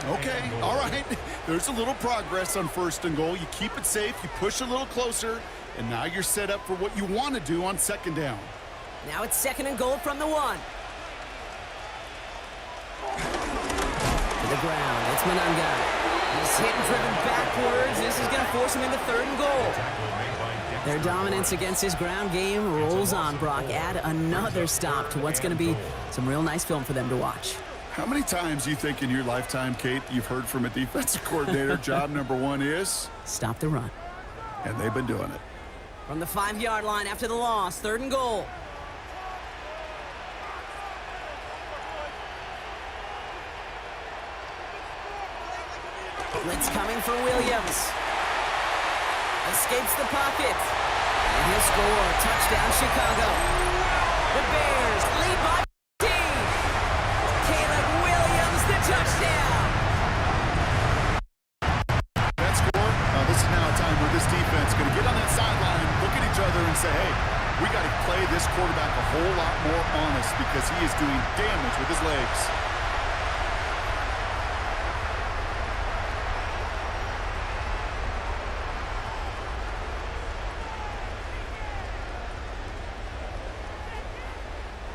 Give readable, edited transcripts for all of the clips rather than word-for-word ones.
Okay, all right. There's a little progress on 1st and goal. You keep it safe, you push a little closer, and now you're set up for what you want to do on 2nd down. Now it's 2nd and goal from the 1. To the ground, it's Mananga. He's hit and driven backwards. This is going to force him into 3rd and goal. Their dominance against his ground game rolls on, Brock. Add another stop to what's going to be some real nice film for them to watch. How many times do you think in your lifetime, Kate, you've heard from a defensive coordinator, job number 1 is? Stop the run. And they've been doing it. From the 5-yard line after the loss, 3rd and goal. Blitz coming for Williams. Escapes the pocket. And he'll score. Touchdown, Chicago. The Bears lead by 15. Caleb Williams, the touchdown. That score, this is now a time where this defense is going to get on that sideline, look at each other and say, hey, we got to play this quarterback a whole lot more honest because he is doing damage with his legs.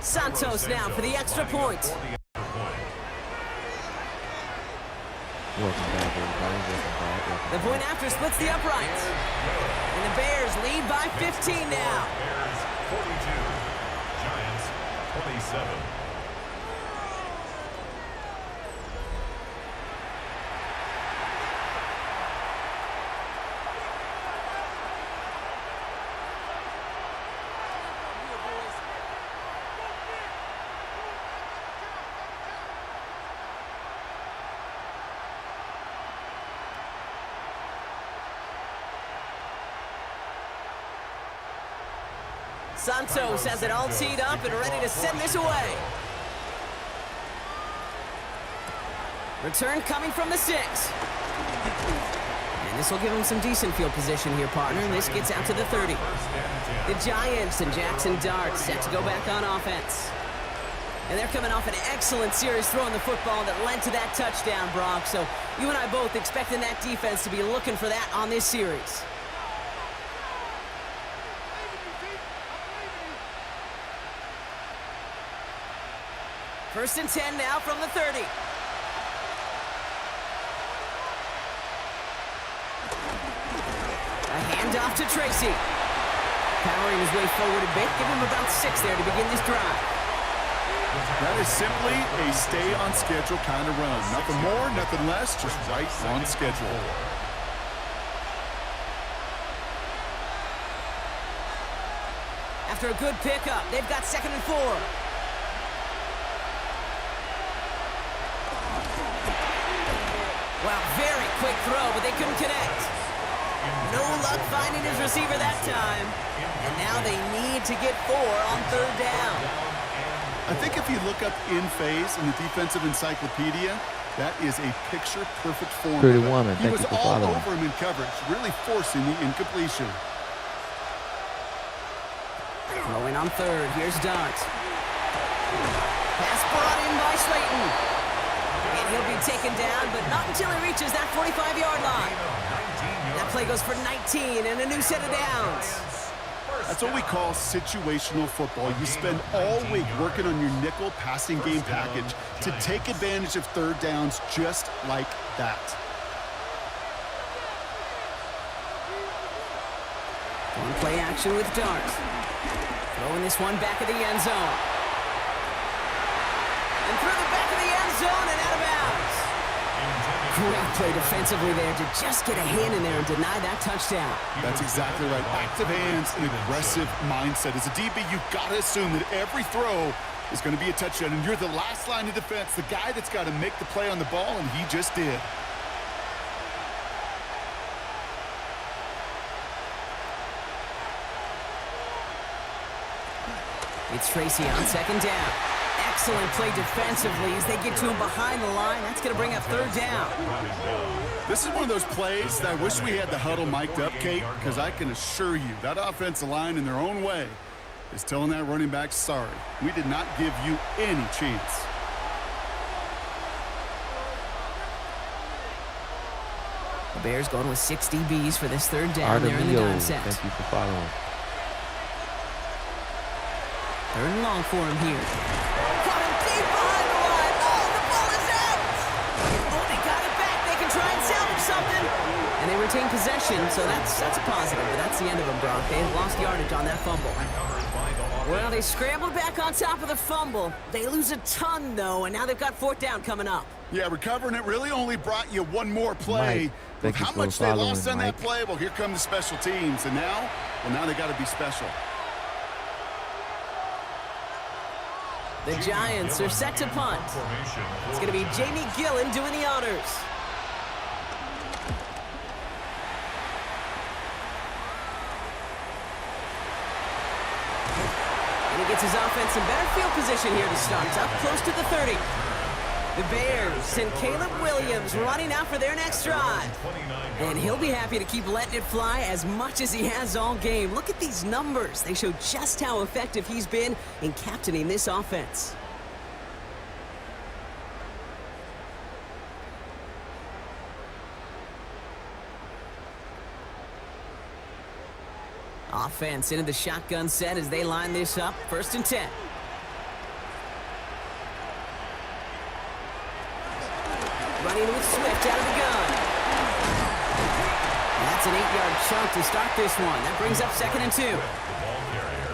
Santos now for the extra point. The point after splits the uprights. And the Bears lead by 15 now. Bears 42, Giants 27. Santos has it all teed up and ready to send this away. Return coming from the 6. And this will give him some decent field position here, partner. And this gets out to the 30. The Giants and Jackson Dart set to go back on offense. And they're coming off an excellent series throwing the football that led to that touchdown, Brock. So you and I both expecting that defense to be looking for that on this series. First and 10 now from the 30. A handoff to Tracy. Powering his way forward a bit. Give him about 6 there to begin this drive. That is simply a stay-on-schedule kind of run. Nothing more, nothing less, just right on schedule. After a good pickup, they've got 2nd and 4. Wow, very quick throw, but they couldn't connect. No luck finding his receiver that time. And now they need to get 4 on 3rd down. I think if you look up in phase in the defensive encyclopedia, that is a picture-perfect form. He was all over him in coverage, really forcing the incompletion. Throwing on 3rd, here's Dart. Pass brought in by Slayton. And he'll be taken down, but not until he reaches that 45-yard line. That play goes for 19 and a new set of downs. That's what we call situational football. You spend all week working on your nickel passing game package to take advantage of 3rd downs just like that. One play action with Dart. Throwing this one back of the end zone. And through the back of the end zone and out of bounds. Great play defensively there to just get a hand in there and deny that touchdown. That's exactly right. Active hands and aggressive mindset. As a DB, you've got to assume that every throw is going to be a touchdown, and you're the last line of defense, the guy that's got to make the play on the ball, and he just did. It's Tracy on 2nd down. Excellent play defensively as they get to him behind the line. That's going to bring up 3rd down. This is one of those plays that I wish we had the huddle mic'd up, Kate, because I can assure you that offensive line in their own way is telling that running back, sorry, we did not give you any chance. The Bears going with 6 DBs for this third down there in the dime set. Thank you for following. Third and long for him here. Caught him deep behind the line. Oh, the ball is out. Oh, they got it back. They can try and salvage something. And they retain possession, so that's a positive. But that's the end of them, Brock. They had lost yardage on that fumble. Well, they scrambled back on top of the fumble. They lose a ton, though, and now they've got 4th down coming up. Yeah, recovering it really only brought you one more play. With how much they lost on that play, well, here come the special teams. And now they got to be special. The Giants are set to punt. It's going to be Jamie Gillen doing the honors. And he gets his offense in better field position here to start. Up close to the 30. The Bears send Caleb Williams running out for their next drive. And he'll be happy to keep letting it fly as much as he has all game. Look at these numbers. They show just how effective he's been in captaining this offense. Offense into the shotgun set as they line this up. 1st and 10. Running with Swift out of the gun. That's an 8-yard chunk to start this one. That brings up 2nd and 2.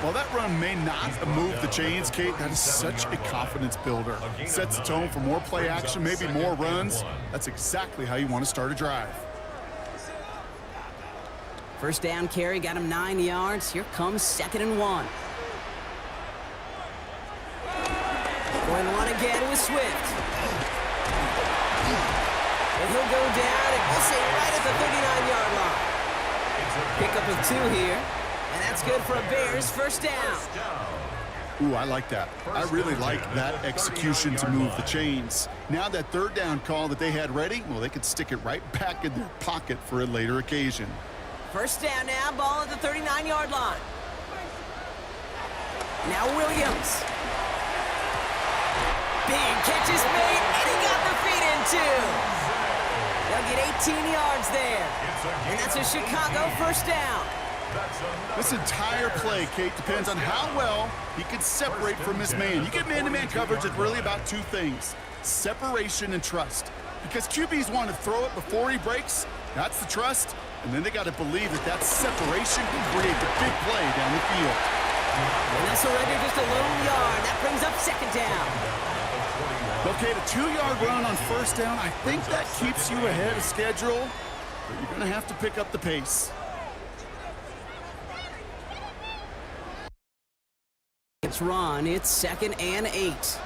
Well, that run may not move the chains, Kate. That is such a confidence builder. Sets the tone for more play action, maybe more runs. That's exactly how you want to start a drive. 1st down carry got him 9 yards. Here comes 2nd and 1. Going one again with Swift. And he'll go down, and we'll say right at the 39-yard line. Pickup of 2 here, and that's good for a Bears 1st down. Ooh, I like that. I really like that execution to move the chains. Now that 3rd down call that they had ready, well, they could stick it right back in their pocket for a later occasion. 1st down now, ball at the 39-yard line. Now Williams. Big catch is made, and he got the feet in too. They'll get 18 yards there. And that's a Chicago 1st down. This entire play, Kate, depends on how well he can separate from his man. You get man-to-man coverage, it's really about 2 things. Separation and trust. Because QBs want to throw it before he breaks. That's the trust. And then they got to believe that separation can create the big play down the field. And that's already just a lone yard. That brings up 2nd down. Okay, the 2-yard run on 1st down, I think that keeps you ahead of schedule, but you're going to have to pick up the pace. It's run. It's 2nd and 8.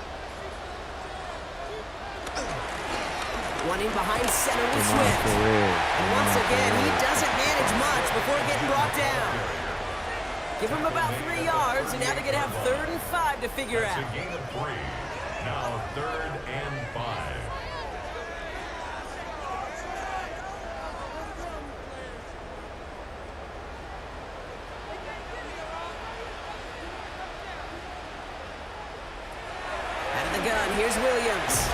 Running behind center with Swift. And once again, he doesn't manage much before getting brought down. Give him about 3 yards, and now they're going to have 3rd and 5 to figure out. It's a gain of 3. Now 3rd and 5. Out of the gun, here's Williams.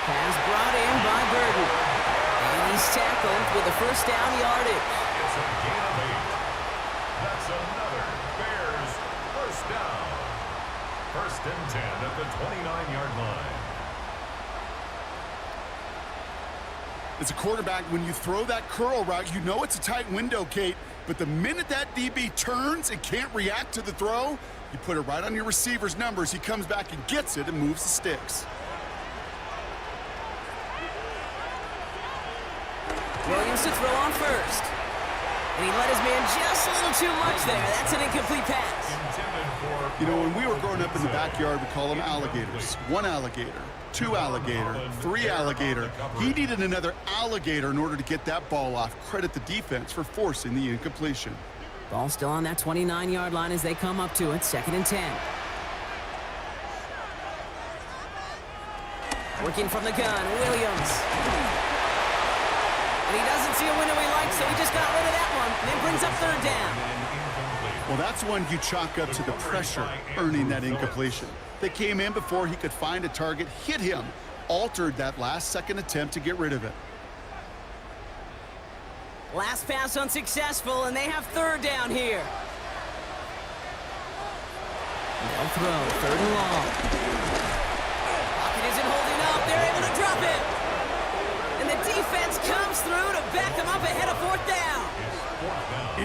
Pass brought in by Burton. And he's tackled with the 1st down yardage. It's a gain of 8. That's another Bears 1st down. 1st and 10 at the 29-yard line. As a quarterback, when you throw that curl route, you know it's a tight window, Kate. But the minute that DB turns and can't react to the throw, you put it right on your receiver's numbers. He comes back and gets it and moves the sticks. Williams to throw on 1st. And he let his man just a little too much there. That's an incomplete pass. You know, when we were growing up in the backyard, we call them alligators. 1 alligator, 2 alligator, 3 alligator. He needed another alligator in order to get that ball off. Credit the defense for forcing the incompletion. Ball still on that 29-yard line as they come up to it. 2nd and 10. Working from the gun, Williams. And he doesn't see a window he likes, so he just got rid of that one. And then brings up 3rd down. Well, that's one you chalk up to the pressure earning that incompletion. They came in before he could find a target, hit him, altered that last-second attempt to get rid of it. Last pass unsuccessful, and they have third down here. No throw, third and long. Pocket isn't holding up. They're able to drop it. And the defense comes through to back them up ahead of fourth down.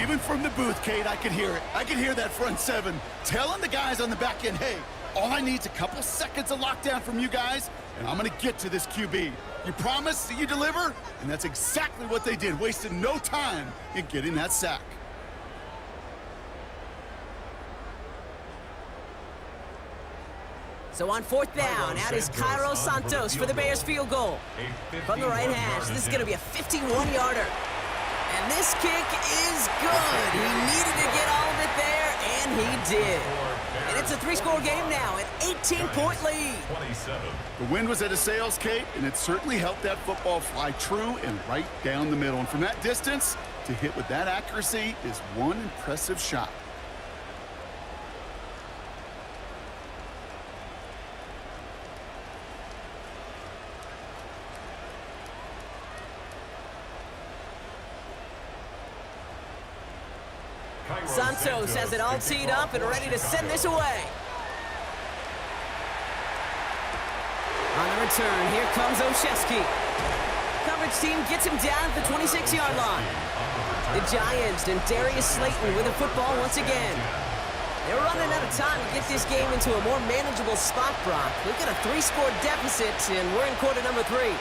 Even from the booth, Kate, I could hear it. I could hear that front seven telling the guys on the back end, hey, all I need is a couple seconds of lockdown from you guys, and I'm going to get to this QB. You promise that you deliver? And that's exactly what they did, wasted no time in getting that sack. So on fourth down, out is Cairo Santos for the Bears field goal. From the right hash, this is going to be a 51-yarder. And this kick is good. He needed to get all of it there, and he did. And it's a three-score game now, an 18-point lead. The wind was at a sails, Kate, and it certainly helped that football fly true and right down the middle. And from that distance, to hit with that accuracy is one impressive shot. Santos has it all teed up and ready to send this away. On the return, here comes Oshesky. Coverage team gets him down at the 26-yard line. The Giants and Darius Slayton with the football once again. They're running out of time to get this game into a more manageable spot, Brock. We've got a three-score deficit, and we're in quarter number 3.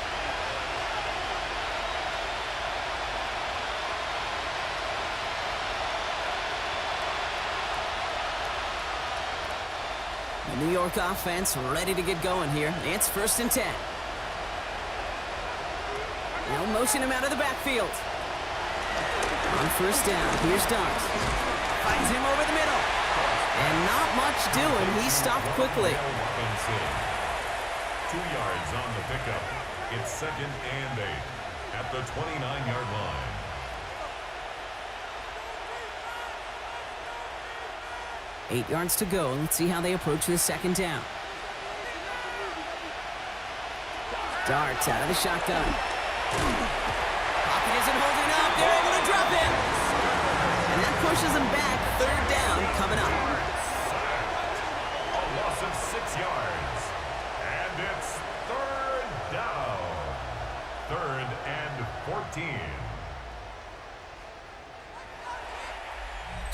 The New York offense ready to get going here. It's 1st and 10. They'll motion him out of the backfield. On 1st down, here's Dart. Finds him over the middle. And not much doing. He stopped quickly. 2 yards on the pickup. It's 2nd and 8 at the 29-yard line. 8 yards to go. Let's see how they approach this 2nd down. Darts out of the shotgun. Pocket isn't holding up. They're able to drop him. And that pushes him back. 3rd down coming up. A loss of 6 yards. And it's 3rd down. 3rd and 14.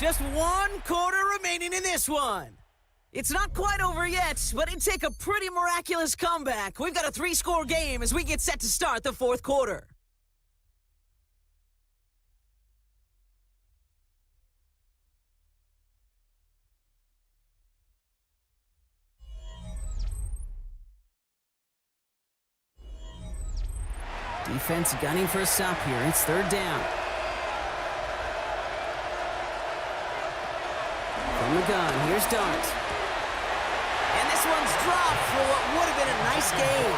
Just 1 quarter remaining in this one. It's not quite over yet, but it'd take a pretty miraculous comeback. We've got a 3-score game as we get set to start the 4th quarter. Defense gunning for a stop here. It's 3rd down. From the gun, here's Dart. And this one's dropped for what would have been a nice game.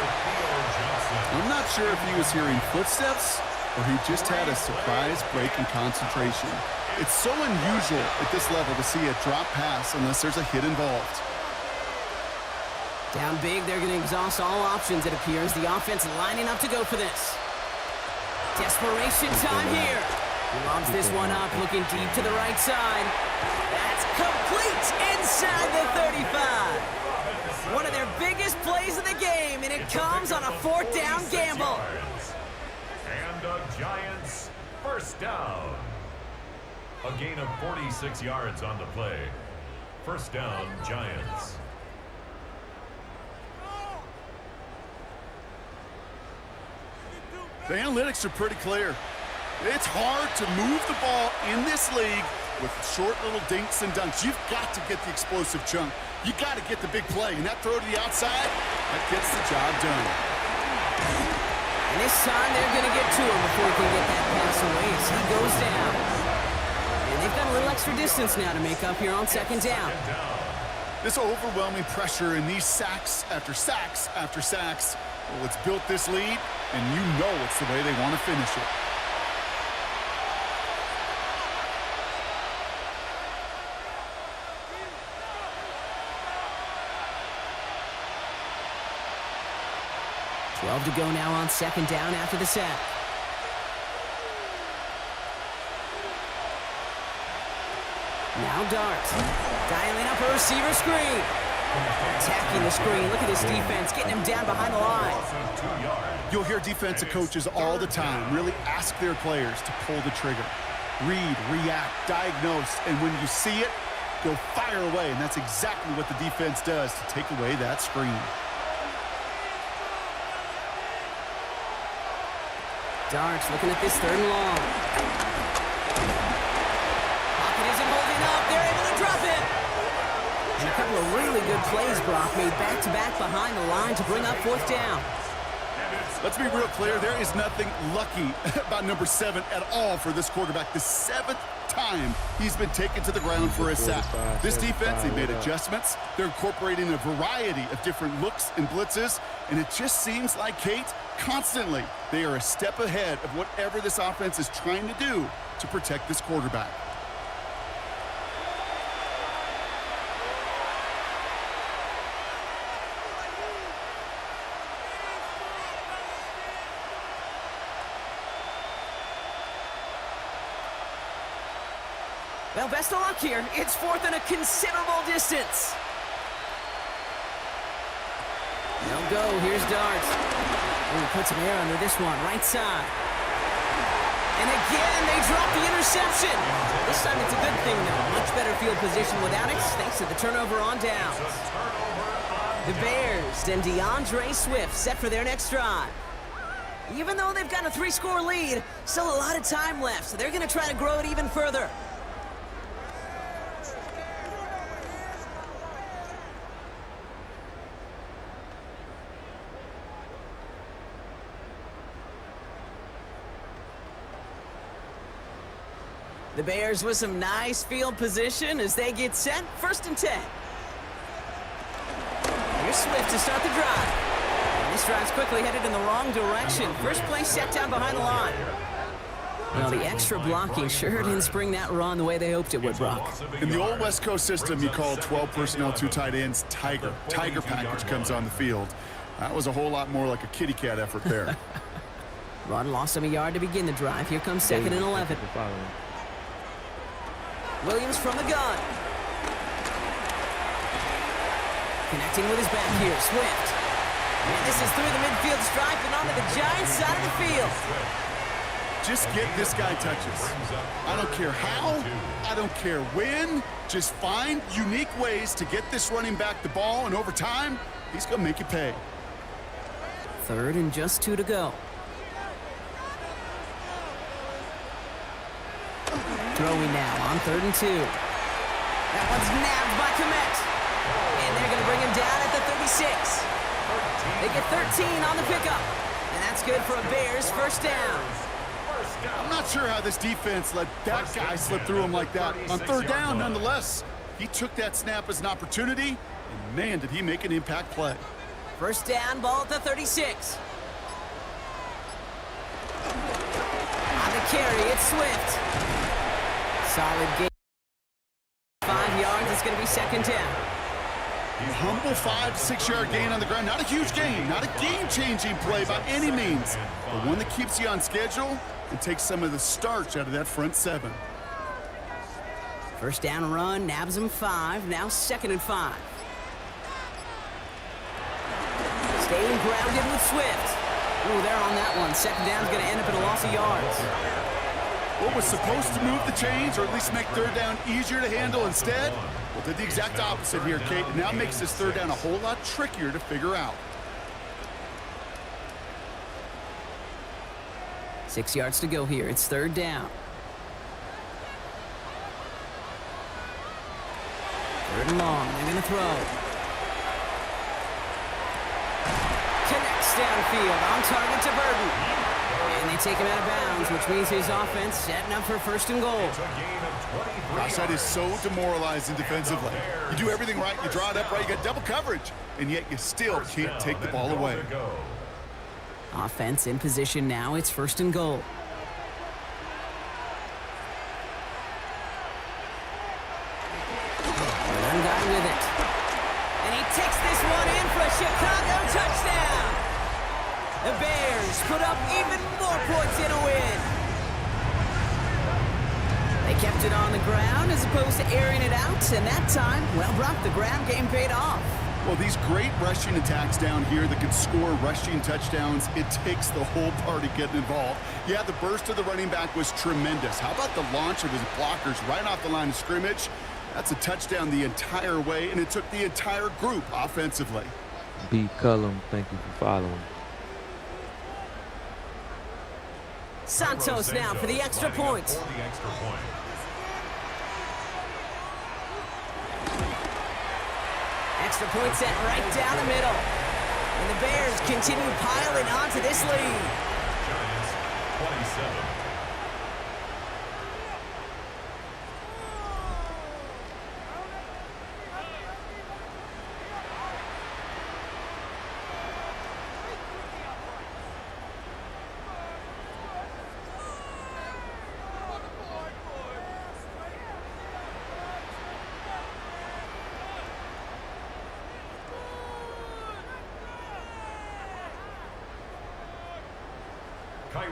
I'm not sure if he was hearing footsteps or he just had a surprise break in concentration. It's so unusual at this level to see a drop pass unless there's a hit involved. Down big, they're going to exhaust all options, it appears. The offense lining up to go for this. Desperation time here. He lobs this one up, looking deep to the right side. That's complete inside the 35. One of their biggest plays of the game, and it comes on a 4th down gamble. And the Giants 1st down. A gain of 46 yards on the play. 1st down, Giants. The analytics are pretty clear. It's hard to move the ball in this league with short little dinks and dunks. You've got to get the explosive chunk. You got to get the big play. And that throw to the outside, that gets the job done. And this time they're going to get to him before he can get that pass away as he goes down. And they've got a little extra distance now to make up here on 2nd down. This overwhelming pressure and these sacks after sacks after sacks, well, it's built this lead, and you know it's the way they want to finish it. To go now on 2nd down after the sack. Now Dart. Dialing up a receiver screen. Attacking the screen. Look at this defense, getting him down behind the line. You'll hear defensive coaches all the time really ask their players to pull the trigger. Read, react, diagnose, and when you see it, go fire away. And that's exactly what the defense does to take away that screen. Darts looking at this 3rd and long. Pocket isn't holding up. They're able to drop it. And a couple of really good plays, Brock, made back-to-back behind the line to bring up 4th down. Let's be real clear. There is nothing lucky about number 7 at all for this quarterback. The 7th time he's been taken to the ground for a sack. This defense, they made adjustments. They're incorporating a variety of different looks and blitzes, and it just seems like, Kate, constantly they are a step ahead of whatever this offense is trying to do to protect this quarterback. Well, best of luck here. It's 4th and a considerable distance. No go. Here's Darts. Ooh, put some air under this one. Right side. And again, they drop the interception. This time it's a good thing, though. Much better field position without it, thanks to the turnover on downs. The Bears and DeAndre Swift set for their next drive. Even though they've got a 3-score lead, still a lot of time left, so they're going to try to grow it even further. The Bears with some nice field position as they get set. 1st and 10. Here's Swift to start the drive. And this drive's quickly headed in the wrong direction. First play set down behind the line. Well, the extra blocking sure didn't spring that run the way they hoped it would, Brock. In the old West Coast system, you call 12 personnel, 2 tight ends, Tiger. Tiger package comes on the field. That was a whole lot more like a kitty cat effort there. Run lost him a yard to begin the drive. Here comes 2nd and 11. Williams from the gun. Connecting with his back here, Swift. And this is through the midfield stripe and onto the Giants side of the field. Just get this guy touches. I don't care how, I don't care when. Just find unique ways to get this running back the ball, and over time, he's going to make you pay. 3rd and just 2 to go. Throwing now on 3rd and 2. That one's nabbed by Komet. And they're going to bring him down at the 36. They get 13 on the pickup. And that's good for a Bears 1st down. I'm not sure how this defense let that guy slip through him like that. On 3rd down, nonetheless, he took that snap as an opportunity, and man, did he make an impact play. 1st down, ball at the 36. On the carry, it's Swift. Solid gain. 5 yards, it's going to be 2nd down. A humble 5 to 6 yard gain on the ground. Not a huge gain, not a game-changing play by any means, but one that keeps you on schedule and takes some of the starch out of that front 7. 1st down run, nabs him 5, now 2nd and 5. Staying grounded with Swift. Ooh, they're on that one. 2nd down's going to end up in a loss of yards. What was supposed to move the chains, or at least make 3rd down easier to handle instead, well, did the exact opposite here, Kate. It now makes this 3rd down a whole lot trickier to figure out. 6 yards to go here. It's 3rd down. 3rd and long. They're going to throw. Connects downfield. On target to Burton. And they take him out of bounds, which means his offense setting up for 1st and goal. Gosh, that is so demoralizing defensively. You do everything right, you draw it up right, you got double coverage, and yet you still can't take the ball away. Offense in position now. It's 1st and goal. One guy with it. And he takes this one in for a Chicago touchdown. The Bears put up even more points in a win. They They kept it on the ground as opposed to airing it out, and that time, well, Brock, the ground game paid off. Well, these great rushing attacks down here that can score rushing touchdowns, it takes the whole party getting involved. Yeah, the burst of the running back was tremendous. How about the launch of his blockers right off the line of scrimmage? That's a touchdown the entire way, and it took the entire group offensively. B. Cullum, thank you for following. Santos now for the extra point. Extra point set right down the middle. And the Bears continue piling onto this lead. Giants 27.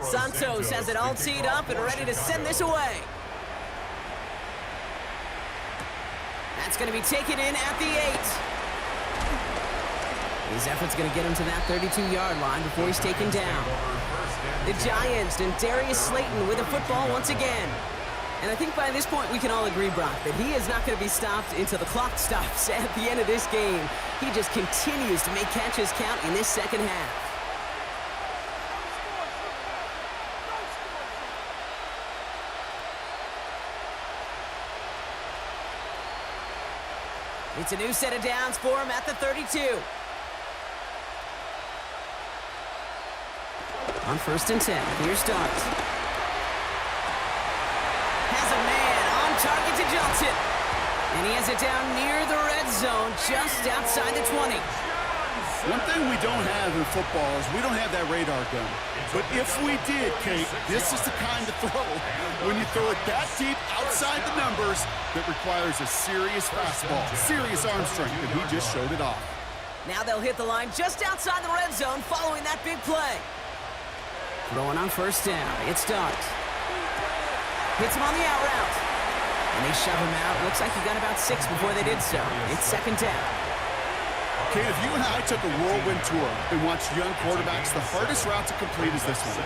Santos has it all teed up and ready to send this away. That's going to be taken in at the 8. His effort's going to get him to that 32-yard line before he's taken down. The Giants and Darius Slayton with the football once again. And I think by this point we can all agree, Brock, that he is not going to be stopped until the clock stops at the end of this game. He just continues to make catches count in this second half. It's a new set of downs for him at the 32. On 1st and 10, here's Dart. Has a man on target to Johnson. And he has it down near the red zone, just outside the 20. One thing we don't have in football is we don't have that radar gun. But if we did, Kate, this is the kind of throw, when you throw it that deep outside the numbers, that requires a serious fastball, serious arm strength, and he just showed it off. Now they'll hit the line just outside the red zone following that big play. Throwing on 1st down, it's Dart. Hits him on the out route. And they shove him out. Looks like he got about 6 before they did so. It's 2nd down. Kate, if you and I took a whirlwind tour and watched young quarterbacks, the hardest route to complete is this one.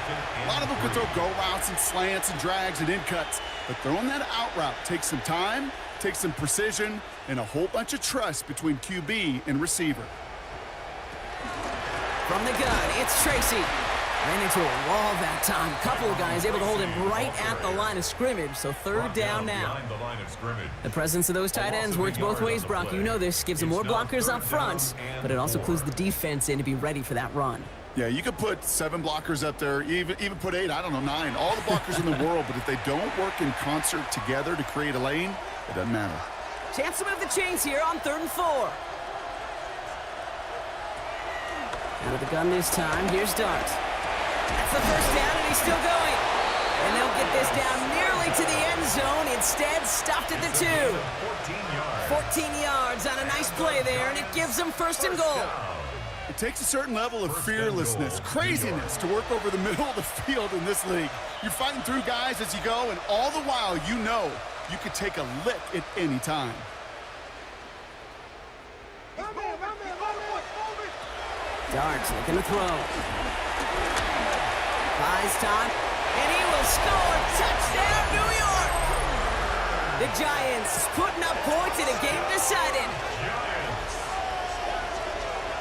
A lot of them can throw go routes and slants and drags and in cuts, but throwing that out route takes some time, takes some precision, and a whole bunch of trust between QB and receiver. From the gun, it's Tracy. Ran into a wall that time. Couple of guys able to hold him right at the line of scrimmage, so 3rd down now. The presence of those tight ends works both ways, Brock. You know this. Gives them more blockers up front, but it also clues the defense in to be ready for that run. Yeah, you could put 7 blockers up there, even put 8, I don't know, 9. All the blockers in the world, but if they don't work in concert together to create a lane, it doesn't matter. Chance to move the chains here on 3rd and 4. Out of the gun this time, here's Dart. That's the 1st down, and he's still going. And they'll get this down nearly to the end zone. Instead, stopped at the 2. 14 yards on a nice play there, and it gives them 1st and goal. It takes a certain level of fearlessness, craziness to work over the middle of the field in this league. You're fighting through guys as you go, and all the while you know you could take a lick at any time. Dart's looking to throw. Buys time, and he will score. Touchdown, New York! The Giants putting up points in a game decided.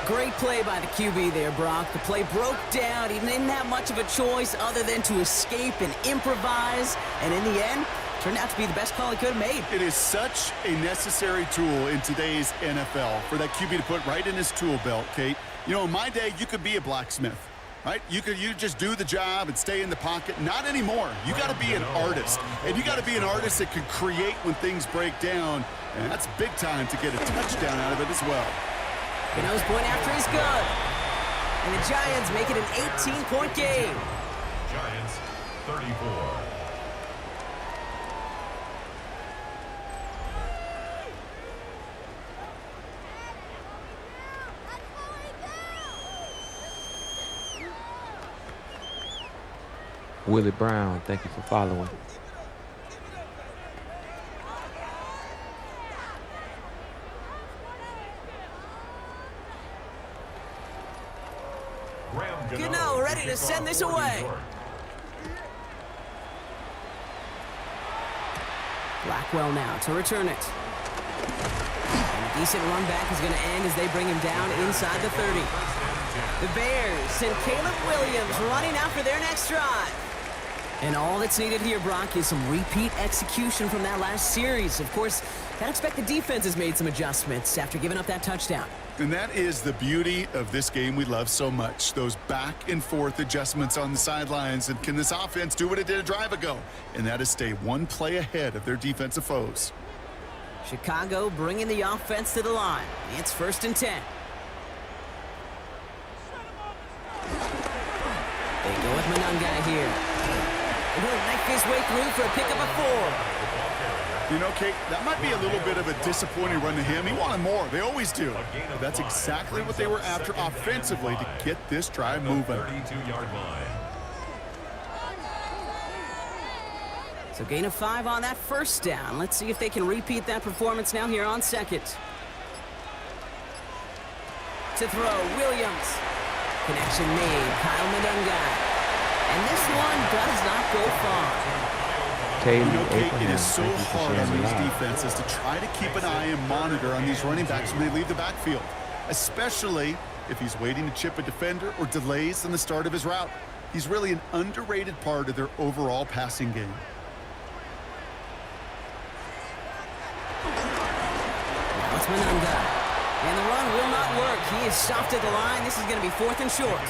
Great play by the QB there, Brock. The play broke down. He didn't have much of a choice other than to escape and improvise. And in the end, turned out to be the best call he could have made. It is such a necessary tool in today's NFL for that QB to put right in his tool belt, Kate. You know, in my day, you could be a blacksmith, right? You just do the job and stay in the pocket. Not anymore. You got to be an artist. And you got to be an artist that can create when things break down. And that's big time to get a touchdown out of it as well. The nose point after is good. And the Giants make it an 18-point game. Giants 34. Willie Brown, thank you for following. to send this away. Blackwell now to return it. And a decent run back is going to end as they bring him down inside the 30. The Bears send Caleb Williams running out for their next drive. And all that's needed here, Brock, is some repeat execution from that last series. Of course, I expect the defense has made some adjustments after giving up that touchdown. And that is the beauty of this game we love so much. Those back and forth adjustments on the sidelines. And can this offense do what it did a drive ago? And that is stay one play ahead of their defensive foes. Chicago bringing the offense to the line. It's 1st and 10. They go with Manungai here. And he'll knife his way through for a pickup of 4. You know, Kate, that might be a little bit of a disappointing run to him. He wanted more. They always do. But that's exactly what they were after offensively to get this drive moving. 32-yard line. So gain of 5 on that 1st down. Let's see if they can repeat that performance now here on 2nd. To throw, Williams. Connection made, Kyle Manungai. And this one does not go far. You know, Kate, it is so hard on these defenses to try to keep an eye and monitor on these running backs when they leave the backfield, especially if he's waiting to chip a defender or delays in the start of his route. He's really an underrated part of their overall passing game. Now it's Manungai. And the run will not work. He is stopped at the line. This is going to be 4th and short.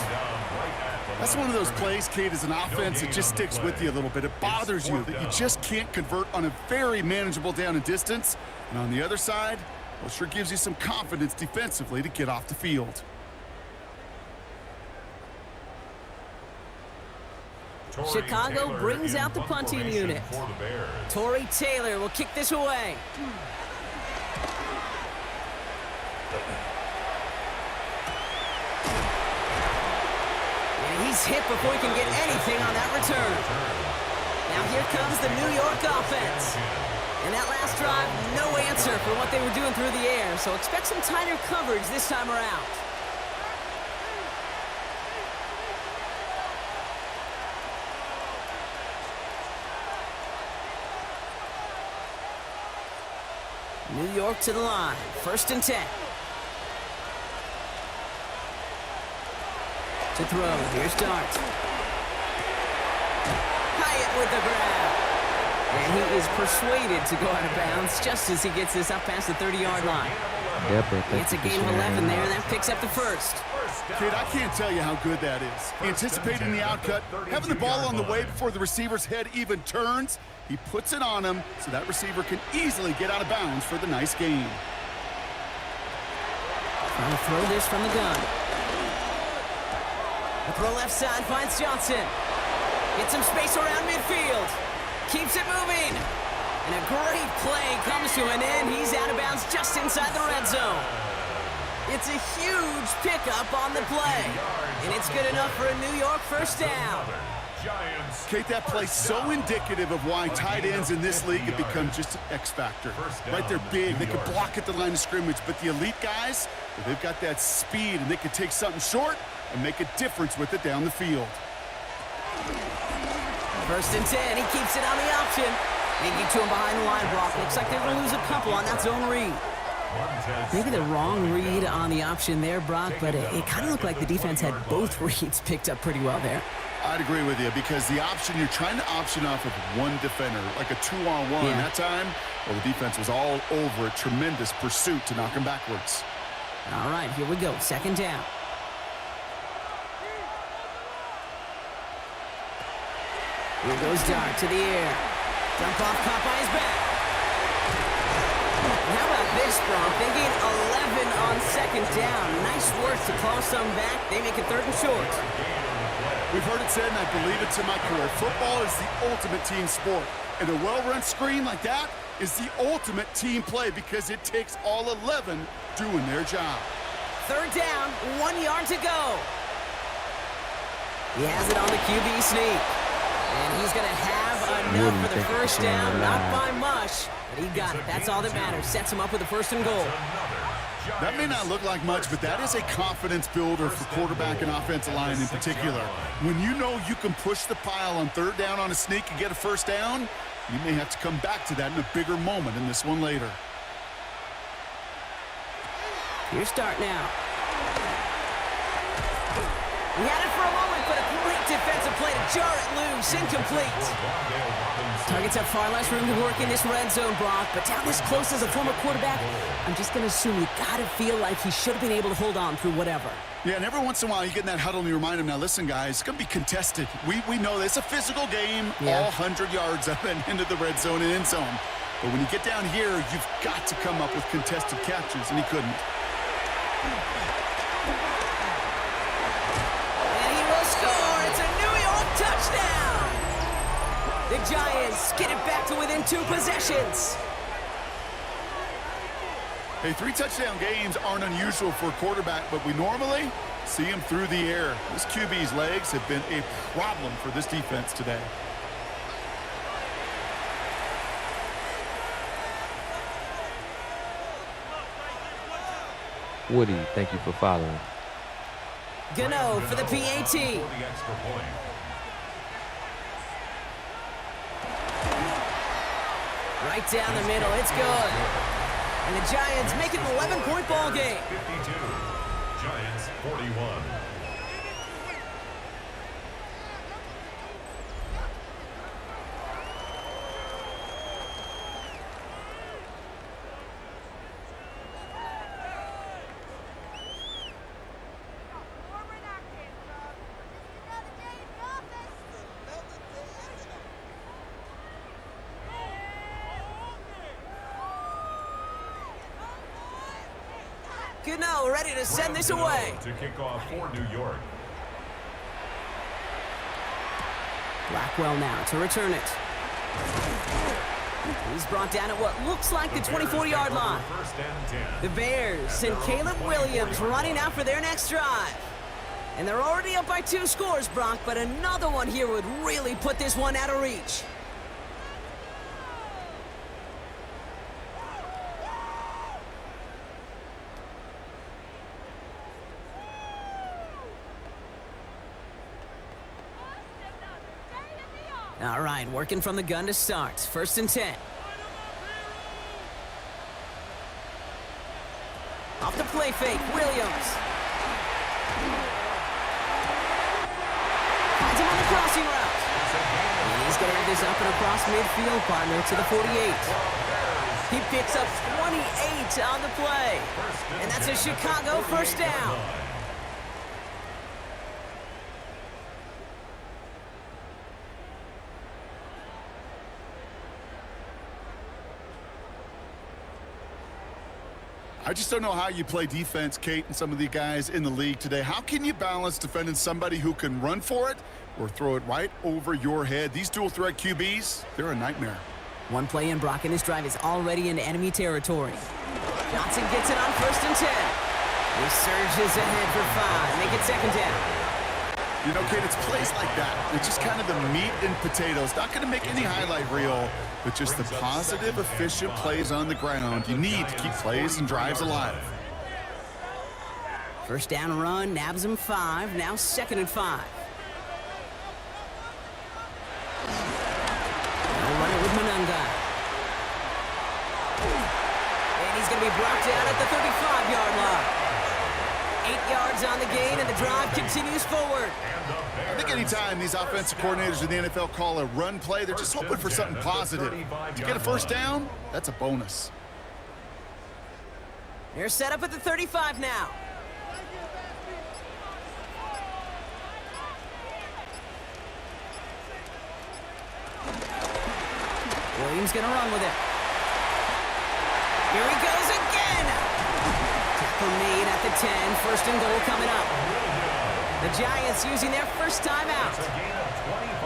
That's one of those plays, Kate, as an offense, it just sticks with you a little bit. It bothers you that you just can't convert on a very manageable down and distance. And on the other side, well, it sure gives you some confidence defensively to get off the field. Chicago brings out the punting unit. Torrey Taylor will kick this away. He's hit before he can get anything on that return. Now here comes the New York offense. And that last drive, no answer for what they were doing through the air, so expect some tighter coverage this time around. New York to the line, 1st and 10. To throw, here's Dart. Hyatt with the grab. And he is persuaded to go out of bounds just as he gets this up past the 30-yard line. It's a gain of 11 there, and that picks up the 1st. Kid, I can't tell you how good that is. Anticipating the outcut, having the ball on the way before the receiver's head even turns, he puts it on him so that receiver can easily get out of bounds for the nice gain. Trying to throw this from the gun. The throw left side finds Johnson. Gets some space around midfield. Keeps it moving. And a great play comes to an end. He's out of bounds just inside the red zone. It's a huge pickup on the play. And it's good enough for a New York 1st down. Kate, that play's so indicative of why tight ends in this league have become just an X factor. Right, they're big, they can block at the line of scrimmage, but the elite guys, well, they've got that speed and they can take something short and make a difference with it down the field. 1st and 10, he keeps it on the option. They get to him behind the line, Brock. Looks like they're going to lose a couple on that zone read. Maybe the wrong read on the option there, Brock, but it kind of looked like the defense had both reads picked up pretty well there. I'd agree with you because the option, you're trying to option off of one defender, like a 2-on-1. Yeah. That time, well, the defense was all over a tremendous pursuit to knock him backwards. All right, here we go. 2nd down. Here goes Dart to the air. Dump off, caught by his back. How about this, Brock? They gain 11 on 2nd down. Nice work to claw some back. They make it 3rd and short. We've heard it said, and I believe it to my core, football is the ultimate team sport. And a well-run screen like that is the ultimate team play because it takes all 11 doing their job. 3rd down, 1 yard to go. He has it on the QB sneak. And he's going to have enough for the 1st down. Not by much, but he got it. That's all that matters. Sets him up with a 1st and goal. That may not look like much, but that is a confidence builder for quarterback and offensive line in particular. When you know you can push the pile on third down on a sneak and get a first down, you may have to come back to that in a bigger moment in this one later. Your start now. He had it for a moment, but a great defensive play to jar it loose. Incomplete. Targets have far less room to work in this red zone, Brock, but down this close as a former quarterback, I'm just going to assume you got to feel like he should have been able to hold on through whatever. Yeah, and every once in a while you get in that huddle and you remind him, now listen, guys, it's going to be contested. We know this. It's a physical game, all 100 yards up and into the red zone and end zone. But when you get down here, you've got to come up with contested catches, and he couldn't. And he will score. It's a New York touchdown. The Giants get it back to within 2 possessions. Hey, 3 touchdown games aren't unusual for a quarterback, but we normally see him through the air. This QB's legs have been a problem for this defense today. Woody, thank you for following. Gano for the PAT. Right down the middle, it's good. And the Giants make it an 11-point ball game. 52, Giants 41. Gano ready to send this away. To kick off for New York. Blackwell now to return it. He's brought down at what looks like the 24-yard line. The Bears and Caleb Williams running out for their next drive. And they're already up by 2 scores, Brock, but another one here would really put this one out of reach. All right, working from the gun to start. 1st and 10. Off the play fake, Williams. Finds him on the crossing route. And he's going to air this up and across midfield, partner, to the 48. He picks up 28 on the play. And that's a Chicago first down. I just don't know how you play defense, Kate, and some of the guys in the league today. How can you balance defending somebody who can run for it or throw it right over your head? These dual-threat QBs, they're a nightmare. One play in, Brock, and his drive is already in enemy territory. Johnson gets it on 1st and 10. He surges ahead for 5. Make it 2nd down. You know, Kate, it's plays like that. It's just kind of the meat and potatoes. Not going to make any highlight reel, but just the positive, efficient plays on the ground. You need to keep plays and drives alive. First down run, nabs him 5. Now 2nd and 5. They'll run it with Monunga. And he's going to be brought down at the 35-yard line. 8 yards on the gain, and the drive continues forward. I think anytime these offensive coordinators in the NFL call a run play, they're just hoping for something positive. To get a first down, that's a bonus. They're set up at the 35 now. Williams gonna run with it. Here he goes again. Tackle made at the 10. 1st and goal coming up. The Giants using their first timeout.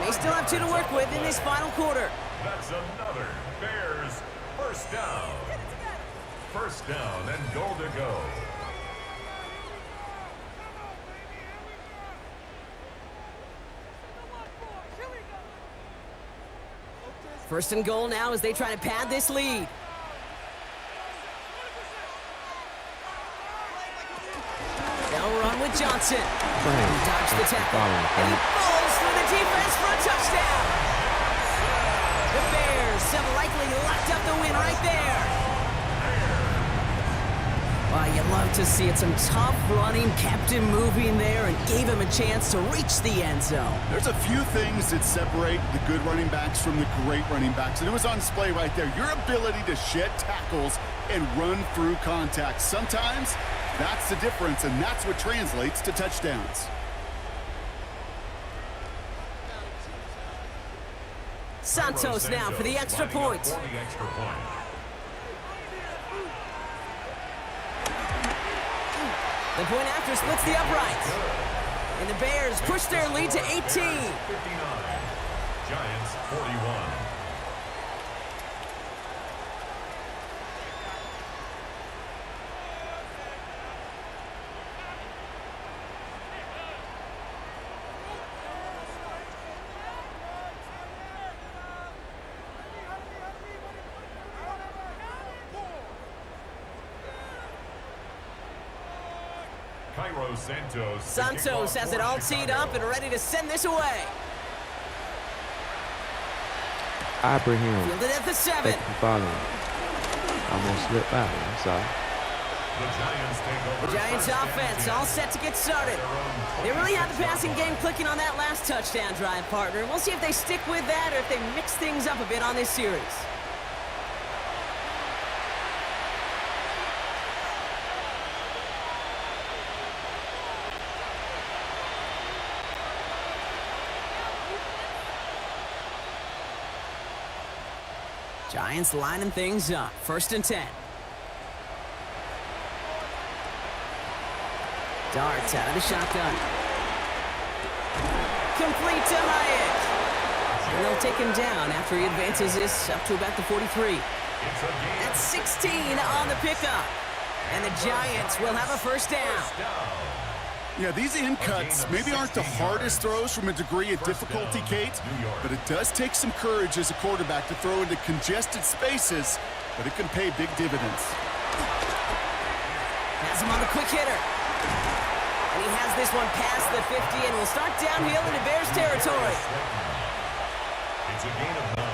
They still have 2 to work with in this final quarter. That's another Bears first down. First down and goal to go. First and goal now as they try to pad this lead. with Johnson. Go ahead. He dodged the Thank you for tackle, following, and he Frank. falls through the defense for a touchdown. The Bears have likely locked up the win right there. Well, you love to see it. Some tough running, kept him moving there, and gave him a chance to reach the end zone. There's a few things that separate the good running backs from the great running backs, and it was on display right there. Your ability to shed tackles and run through contact. Sometimes that's the difference, and that's what translates to touchdowns. Santos now for the extra point. The point after splits the upright. And the Bears push their lead to 18. 59. Giants 41. Santos has it all teed up and ready to send this away. Ibrahim. Fielded at the 7. Thank you for following. Almost slipped out. I'm sorry. The Giants offense all set to get started. They really had the passing game clicking on that last touchdown drive, partner. We'll see if they stick with that or if they mix things up a bit on this series. Giants lining things up. 1st and 10. Darts out of the shotgun. Complete to Hyatt. And they'll take him down after he advances this up to about the 43. That's 16 on the pickup. And the Giants will have a first down. Yeah, these in cuts maybe aren't the hardest throws from a degree of difficulty, Kate, but it does take some courage as a quarterback to throw into congested spaces, but it can pay big dividends. Has him on the quick hitter. And he has this one past the 50 and will start downhill into Bears territory. It's a gain of 9.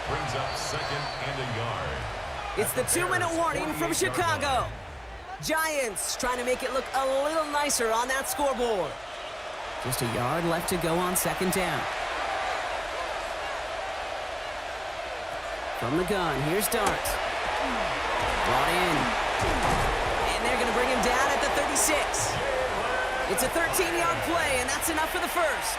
Brings up 2nd and a yard. It's the 2-minute warning from Chicago. Giants trying to make it look a little nicer on that scoreboard. Just a yard left to go on 2nd down. From the gun, here's Dart. Brought in. And they're going to bring him down at the 36. It's a 13-yard play, and that's enough for the first.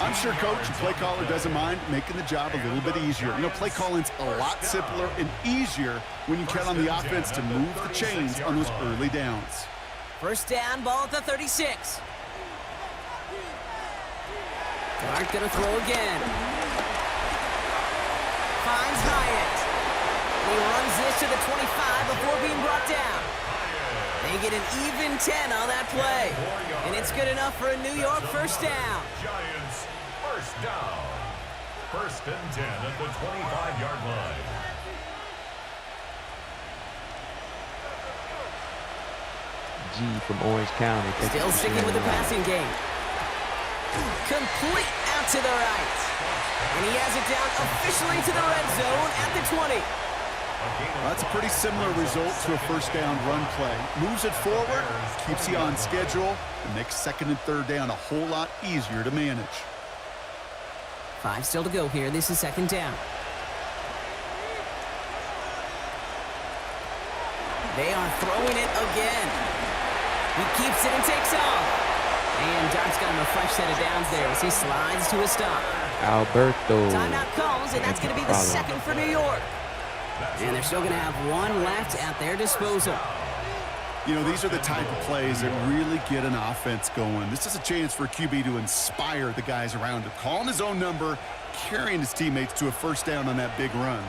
I'm sure coach and play caller doesn't mind making the job a little bit easier. You know, play calling's a lot simpler and easier when you count on the offense to move the chains on those early downs. 1st down, ball at the 36. Dart gonna throw again. Finds Hyatt. He runs this to the 25 before being brought down. They get an even 10 on that play. And it's good enough for a New York 1st down. Giants 1st down. 1st and 10 at the 25-yard line. G from Orange County. Thank Still you for sticking with the sharing. passing game. Complete out to the right. And he has it down officially to the red zone at the 20. That's a pretty similar result to a 1st down run play. Moves it forward, keeps you on schedule, and makes 2nd and 3rd down a whole lot easier to manage. 5 still to go here. This is 2nd down. They are throwing it again. He keeps it and takes off. And Dart's got him a fresh set of downs there as he slides to a stop. Alberto. Timeout calls, and that's going to be the 2nd for New York. And they're still going to have 1 left at their disposal. You know, these are the type of plays that really get an offense going. This is a chance for a QB to inspire the guys around him. Calling his own number, carrying his teammates to a 1st down on that big run.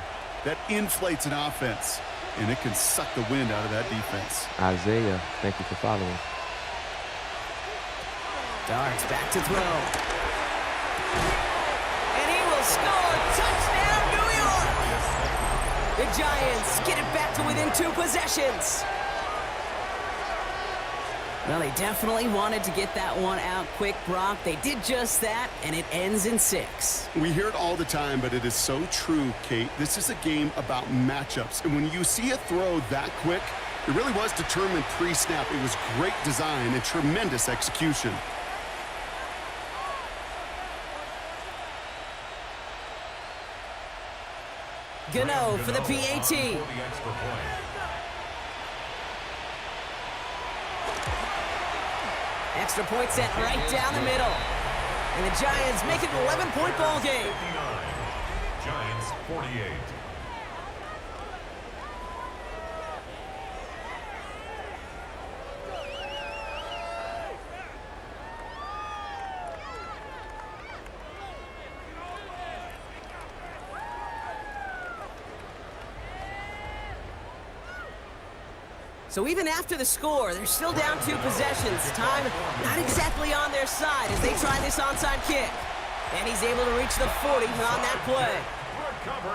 That inflates an offense, and it can suck the wind out of that defense. Isaiah, thank you for following. Darts back to throw. And he will score. Touchdown, New York! The Giants get it back to within 2 possessions. Well, they definitely wanted to get that one out quick, Brock. They did just that, and it ends in 6. We hear it all the time, but it is so true, Kate. This is a game about matchups. And when you see a throw that quick, it really was determined pre-snap. It was great design and tremendous execution. Gano for the PAT. Extra point set right down the middle. And the Giants make it an 11-point ball game. 59. Giants 48. So even after the score, they're still down 2 possessions. Time not exactly on their side as they try this onside kick. And he's able to reach the 40 on that play.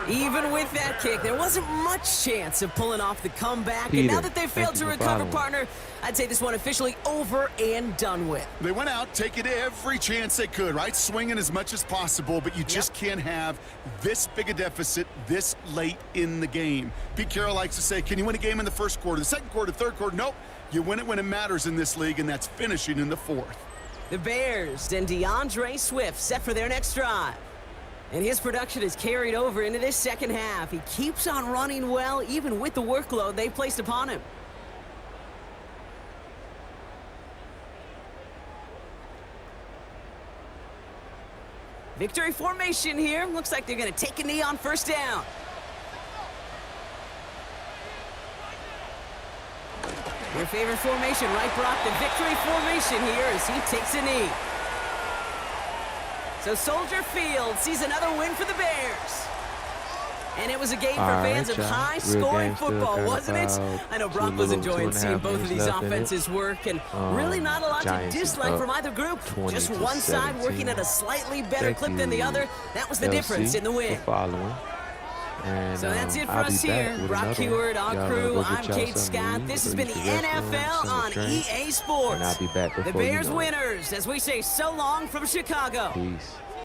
Even with that kick, there wasn't much chance of pulling off the comeback. And now that they've failed to recover, partner, I'd say this one officially over and done with. They went out taking every chance they could, right? Swinging as much as possible, but you just can't have this big a deficit this late in the game. Pete Carroll likes to say, can you win a game in the first quarter, the second quarter, third quarter? Nope. You win it when it matters in this league, and that's finishing in the 4th. The Bears and DeAndre Swift set for their next drive. And his production is carried over into this second half. He keeps on running well, even with the workload they've placed upon him. Victory formation here. Looks like they're going to take a knee on first down. Your favorite formation, right, Brock? The victory formation here as he takes a knee. So Soldier Field sees another win for the Bears. And it was a game for fans of high-scoring football, wasn't it? I know Brock was enjoying seeing both of these offenses work, and really not a lot to dislike from either group. Just one side working at a slightly better clip than the other. That was the difference in the win. And, so that's it for us here. Brock Heward, our crew. I'm Kate Scott. This has been the NFL on EA Sports. And I'll be back the Bears winners, as we say so long from Chicago. Peace.